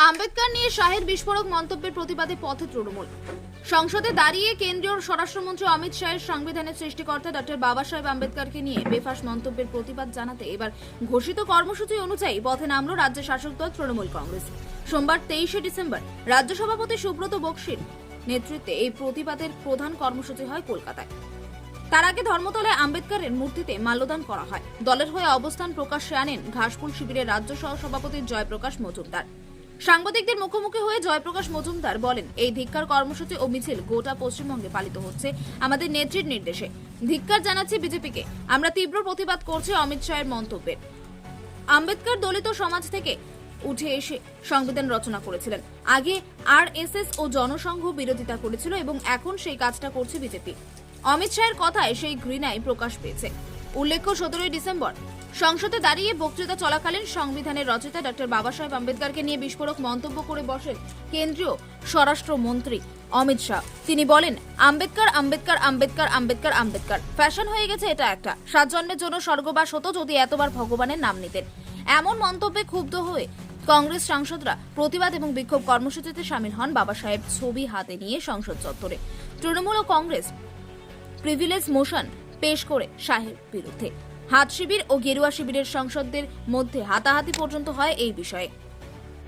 আম্বেদকর নিয়ে শাহের বিস্ফোরক মন্তব্যের প্রতিবাদে পথে তৃণমূল। সংসদে দাঁড়িয়ে কেন্দ্রীয় স্বরাষ্ট্রমন্ত্রী অমিত শাহের সংবিধানের সৃষ্টিকর্তা ডক্টর বাবা সাহেব আম্বেদকরকে নিয়ে বেফাঁস মন্তব্যের প্রতিবাদ জানাতে এবার ঘোষিত কর্মসূচি অনুযায়ী পথে নামল রাজ্যের শাসক দল তৃণমূল কংগ্রেস। সোমবার 23শে ডিসেম্বর রাজ্য সভাপতি সুব্রত বক্সির নেতৃত্বে এই প্রতিবাদের প্রধান কর্মসূচি হয় কলকাতায়। তার আগে ধর্মতলায় আম্বেদকরের মূর্তিতে মাল্যদান করা হয়। দলের হয়ে অবস্থান প্রকাশ্যে আনেন ঘাসফুল শিবিরের রাজ্য সহ সভাপতি জয়প্রকাশ মজুমদার। সাংবাদিকদের মুখোমুখি হয়ে জয়প্রকাশ মজুমদার বলেন, এই ধিক্কার কর্মসূচি ও মিছিল গোটা পশ্চিমবঙ্গে পালিত হচ্ছে আমাদের নেত্রীর নির্দেশে। ধিক্কার জানাচ্ছি বিজেপিকে। আমরা তীব্র প্রতিবাদ করছি অমিত শাহের মন্তব্যের। আম্বেদকর দলিত সমাজ থেকে উঠে এসে সংবিধান রচনা করেছিলেন। আগে আরএসএস ও জনসংঘ বিরোধিতা করেছিল এবং এখন সেই কাজটা করছে বিজেপি। অমিত শাহের কথায় সেই ঘৃণাই প্রকাশ পেয়েছে। উল্লেখ্য, 17 ডিসেম্বর সংসদে দাঁড়িয়ে বক্তৃতা চলাকালীন সংবিধানের রচয়িতা ডক্টর বাবা সাহেব আম্বেদকরকে নিয়ে বিস্ফোরক মন্তব্য করে বসেন কেন্দ্রীয় স্বরাষ্ট্রমন্ত্রী অমিত শাহ। তিনি বলেন, আম্বেদকর আম্বেদকর আম্বেদকর আম্বেদকর আম্বেদকর ফ্যাশন হয়ে গেছে এটা একটা। 7 জন্মের জন্য স্বর্গবাস হতো যদি এতবার ভগবানের নাম নিতেন। এমন মন্তব্যে ক্ষুব্ধ হয়ে কংগ্রেস সাংসদরা প্রতিবাদ এবং বিক্ষোভ কর্মসূচিতে সামিল হন বাবা সাহেব ছবি হাতে নিয়ে সংসদ চত্বরে। তৃণমূল ও কংগ্রেস প্রিভিলেজ মোশন পেশ করে শাহের বিরুদ্ধে। হাত শিবির ও গেরুয়া শিবিরের সাংসদদের মধ্যে হাতাহাতি পর্যন্ত হয় এই বিষয়ে।